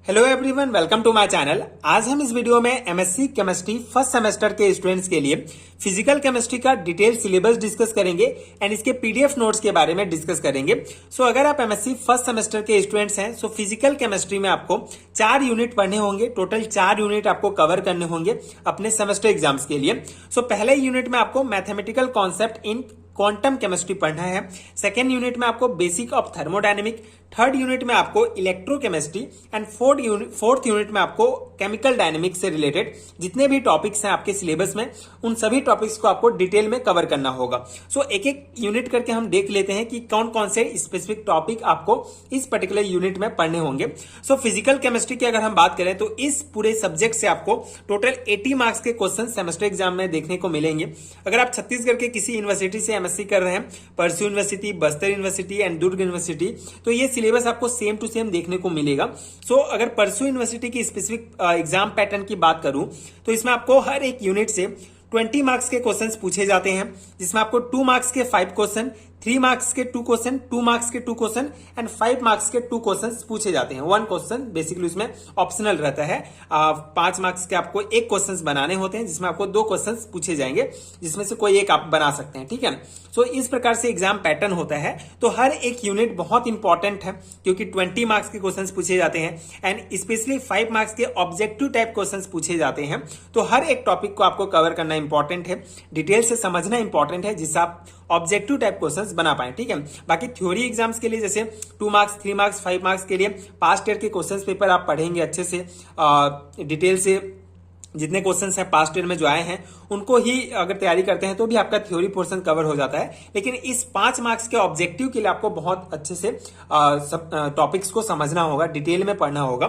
Hello everyone, welcome to my channel. आज हम इस वीडियो में एमएससी केमिस्ट्री फर्स्ट सेमेस्टर के स्टूडेंट्स के लिए फिजिकल केमिस्ट्री का डिटेल सिलेबस डिस्कस करेंगे एंड इसके पीडीएफ नोट्स के बारे में डिस्कस करेंगे। अगर आप एमएससी फर्स्ट सेमेस्टर के स्टूडेंट्स हैं फिजिकल केमिस्ट्री में आपको 4 यूनिट पढ़ने होंगे। टोटल 4 यूनिट आपको कवर करने होंगे अपने सेमेस्टर एग्जाम्स के लिए। पहले यूनिट में आपको mathematical concept in quantum chemistry पढ़ना है। सेकेंड यूनिट में आपको basic of thermodynamic, third unit में आपको इलेक्ट्रोकेमिस्ट्री एंड फोर्थ यूनिट में आपको केमिकल डायनेमिक्स से रिलेटेड जितने भी टॉपिक्स हैं आपके सिलेबस में उन सभी टॉपिक्स को आपको डिटेल में कवर करना होगा। एक एक यूनिट करके हम देख लेते हैं कि कौन कौन से स्पेसिफिक टॉपिक आपको इस पर्टिकुलर यूनिट में पढ़ने होंगे। फिजिकल केमिस्ट्री की अगर हम बात करें तो इस पूरे सब्जेक्ट से आपको टोटल 80 मार्क्स के क्वेश्चन सेमेस्टर एग्जाम में देखने को मिलेंगे। अगर आप छत्तीसगढ़ के किसी यूनिवर्सिटी से एमएससी कर रहे हैं, परसू university, Bastar university and Durg university, तो ये सिलेबस आपको सेम टू सेम देखने को मिलेगा। अगर परसू यूनिवर्सिटी की स्पेसिफिक एग्जाम पैटर्न की बात करूं तो इसमें आपको हर एक यूनिट से 20 मार्क्स के क्वेश्चंस पूछे जाते हैं, जिसमें आपको 2 मार्क्स के 5 क्वेश्चन, 3 मार्क्स के 2 क्वेश्चन, 2 मार्क्स के 2 क्वेश्चन एंड 5 मार्क्स के 2 क्वेश्चन पूछे जाते हैं। 1 क्वेश्चन बेसिकली उसमें ऑप्शनल रहता है। 5 मार्क्स के आपको 1 क्वेश्चन बनाने होते हैं, जिसमें आपको 2 क्वेश्चन पूछे जाएंगे, जिसमें से कोई एक आप बना सकते हैं। ठीक है, इस प्रकार से एग्जाम पैटर्न होता है। तो हर एक यूनिट बहुत इंपॉर्टेंट है क्योंकि 20 मार्क्स के क्वेश्चन पूछे जाते हैं एंड स्पेशली 5 मार्क्स के ऑब्जेक्टिव टाइप क्वेश्चन पूछे जाते हैं। तो हर एक टॉपिक को आपको कवर करना इंपॉर्टेंट है, डिटेल से समझना इंपॉर्टेंट है, जिससे आप ऑब्जेक्टिव टाइप क्वेश्चंस बना पाए। ठीक है, बाकी थ्योरी एग्जाम्स के लिए जैसे 2 मार्क्स, 3 मार्क्स, 5 मार्क्स के लिए पास्ट ईयर के क्वेश्चंस पेपर आप पढ़ेंगे अच्छे से, डिटेल से जितने क्वेश्चंस हैं पास्ट ईयर में जो आए हैं उनको ही अगर तैयारी करते हैं तो भी आपका थ्योरी पोर्शन कवर हो जाता है। लेकिन इस 5 मार्क्स के ऑब्जेक्टिव के लिए आपको बहुत अच्छे से सब टॉपिक्स को समझना होगा, डिटेल में पढ़ना होगा।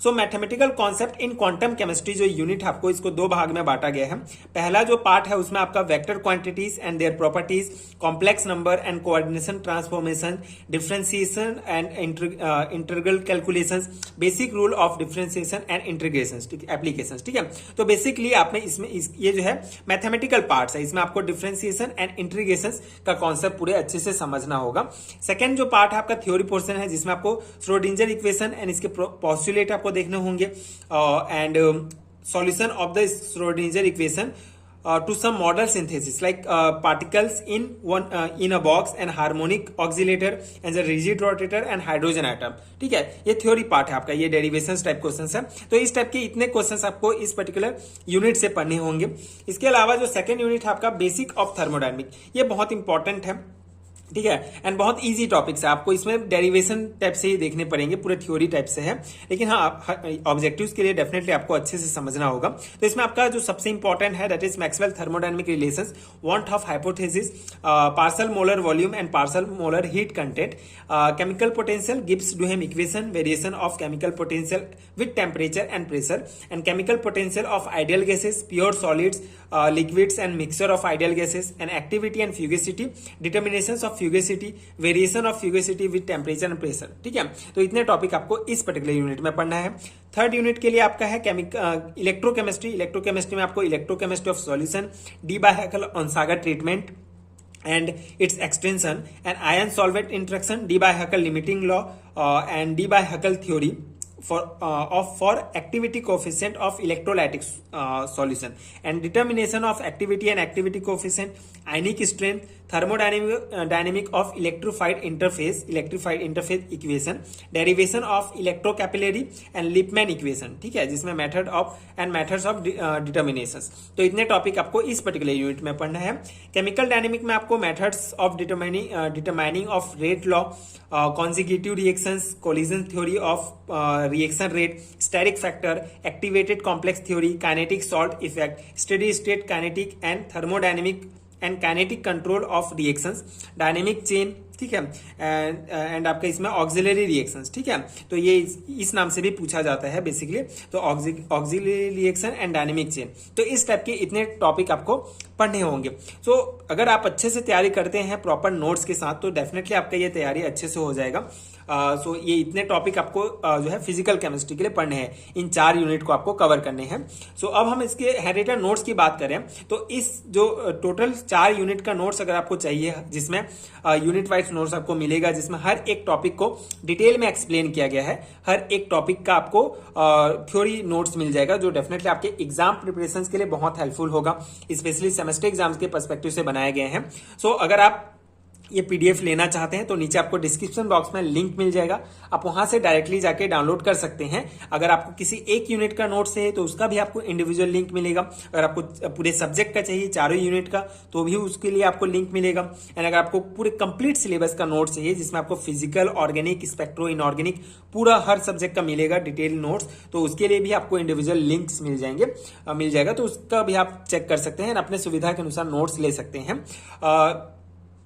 Mathematical concept in quantum chemistry जो यूनिट है आपको इसको 2 भाग में बांटा गया है। पहला जो पार्ट है उसमें आपका vector quantities and their properties, complex number and coordination transformation, differentiation and integral calculations, basic rule of differentiation and integrations applications. ठीक है, तो बेसिकली आपने इसमें ये जो है मैथमेटिकल पार्ट्स है, इसमें आपको डिफरेंशिएशन एंड इंटीग्रेशंस का कॉन्सेप्ट पूरे अच्छे से समझना होगा। सेकंड जो पार्ट है आपका थ्योरी पोर्शन है, जिसमें आपको श्रोडिंजर इक्वेशन एंड इसके पोस्टुलेट आपको देखने होंगे and solution of the Schrödinger equation to some model synthesis like particles in a box and harmonic oscillator and the rigid rotator and hydrogen atom। ठीक है, ये थ्योरी पार्ट है आपका, ये डेरिवेशंस टाइप क्वेश्चंस है। तो इस टाइप के इतने क्वेश्चंस आपको इस पर्टिकुलर यूनिट से पढ़ने होंगे। इसके अलावा जो सेकंड यूनिट है आपका बेसिक ऑफ थर्मोडायनेमिक, ये बहुत इंपॉर्टेंट है। ठीक है, एंड बहुत इजी टॉपिक्स है, आपको इसमें डेरिवेशन टाइप से ही देखने पड़ेंगे, पूरे थ्योरी टाइप से है, लेकिन हाँ ऑब्जेक्टिव्स के लिए डेफिनेटली आपको अच्छे से समझना होगा। तो इसमें आपका जो सबसे इंपॉर्टेंट है that is Maxwell thermodynamic relations, want of hypothesis, partial molar volume and partial molar heat content, chemical potential, Gibbs Duhem equation, variation of chemical potential with temperature and pressure and chemical potential of ideal gases, pure solids, liquids and mixture of ideal gases and activity and fugacity, determinations of fugacity, variation of fugacity with temperature and pressure. ठीक है, तो इतने topic आपको इस particular unit में पढ़ना है। Third unit के लिए आपका है इलेक्ट्रोकेमिस्ट्री। इलेक्ट्रोकेमिस्ट्री में आपको electrochemistry of solution, Debye Hückel Onsager treatment and its extension and ion solvent interaction, de Broglie limiting law and de Broglie theory for activity coefficient of electrolytic solution and determination of activity and activity coefficient, ionic strength, thermodynamic of electrified interface equation, derivation of electrocapillary and Lippmann equation। ठीक है, जिसमें methods of determinations। तो इतने topic आपको इस particular unit में पढ़ना है। केमिकल डायनेमिक में आपको methods of determining of rate law, consecutive reactions, collision theory of reaction rate, steric factor, activated complex theory, kinetic salt effect, steady state kinetic and thermodynamic and kinetic control of reactions, dynamic chain. ठीक है, and आपका इसमें auxiliary reactions. ठीक है, तो ये इस नाम से भी पूछा जाता है बेसिकली, तो auxiliary reaction and dynamic chain. तो इस टाइप के इतने टॉपिक आपको पढ़ने होंगे। अगर आप अच्छे से तैयारी करते हैं प्रॉपर नोट्स के साथ तो डेफिनेटली आपका ये तैयारी अच्छे से हो जाएगा। ये इतने टॉपिक आपको जो है फिजिकल केमिस्ट्री के लिए पढ़ने हैं, इन 4 यूनिट को आपको कवर करने हैं। अब हम इसके हैंडरिटन नोट्स की बात करें तो इस जो टोटल 4 यूनिट का नोट्स अगर आपको चाहिए, जिसमें यूनिट वाइज PDF नोट्स आपको मिलेगा जिसमें हर एक टॉपिक को डिटेल में एक्सप्लेन किया गया है। हर एक टॉपिक का आपको थ्योरी नोट्स मिल जाएगा जो डेफिनेटली आपके एग्जाम प्रिपरेशन के लिए बहुत हेल्पफुल होगा, स्पेशली सेमेस्टर एग्जाम्स के पर्सपेक्टिव से बनाए गए हैं। सो अगर आप ये PDF लेना चाहते हैं तो नीचे आपको डिस्क्रिप्शन बॉक्स में लिंक मिल जाएगा, आप वहां से डायरेक्टली जाके डाउनलोड कर सकते हैं। अगर आपको किसी एक यूनिट का नोट्स है तो उसका भी आपको इंडिविजुअल लिंक मिलेगा। अगर आपको पूरे सब्जेक्ट का चाहिए, चारों यूनिट का, तो भी उसके लिए आपको लिंक मिलेगा। एंड अगर आपको पूरे कंप्लीट सिलेबस का नोट्स चाहिए जिसमें आपको फिजिकल, ऑर्गेनिक, स्पेक्ट्रो, इनऑर्गेनिक पूरा हर सब्जेक्ट का मिलेगा डिटेल नोट्स, तो उसके लिए भी आपको इंडिविजुअल लिंक्स मिल जाएगा, तो उसका भी आप चेक कर सकते हैं, अपने सुविधा के अनुसार नोट्स ले सकते हैं।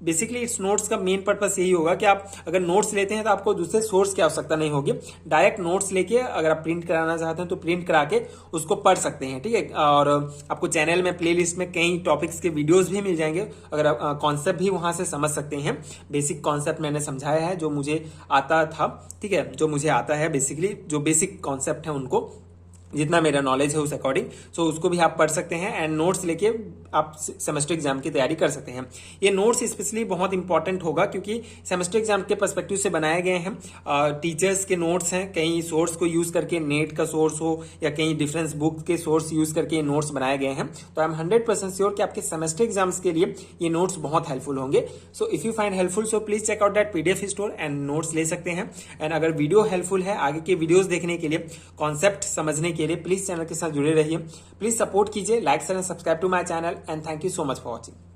बेसिकली इस नोट्स का मेन पर्पस यही होगा कि आप अगर नोट्स लेते हैं तो आपको दूसरे सोर्स की आवश्यकता नहीं होगी। डायरेक्ट नोट्स लेके अगर आप प्रिंट कराना चाहते हैं तो प्रिंट करा के उसको पढ़ सकते हैं, ठीक है। और आपको चैनल में प्लेलिस्ट में कई टॉपिक्स के वीडियोस भी मिल जाएंगे, अगर आप कॉन्सेप्ट भी वहां से समझ सकते हैं। बेसिक कॉन्सेप्ट मैंने समझाया है जो मुझे आता था, ठीक है, जो मुझे आता है बेसिकली, जो बेसिक कॉन्सेप्ट है उनको जितना मेरा नॉलेज है उस अकॉर्डिंग, सो उसको भी आप पढ़ सकते हैं एंड नोट्स लेके आप सेमेस्टर एग्जाम की तैयारी कर सकते हैं। ये नोट्स स्पेशली बहुत इंपॉर्टेंट होगा क्योंकि सेमेस्टर एग्जाम के पर्सपेक्टिव से बनाए गए हैं। टीचर्स के नोट्स हैं, कई सोर्स को यूज करके, नेट का सोर्स हो या कई डिफरेंस बुक के सोर्स यूज करके नोट्स बनाए गए हैं। तो आई एम 100% श्योर कि आपके सेमेस्टर एग्जाम्स के लिए ये नोट्स बहुत हेल्पफुल होंगे। So if you find helpful so please check out that PDF store and notes ले सकते हैं। एंड अगर वीडियो हेल्पफुल है, आगे के वीडियोस देखने के लिए, कॉन्सेप्ट समझने के लिए प्लीज चैनल के साथ जुड़े रहिए। प्लीज सपोर्ट कीजिए, like share and subscribe to my channel and thank you so much for watching.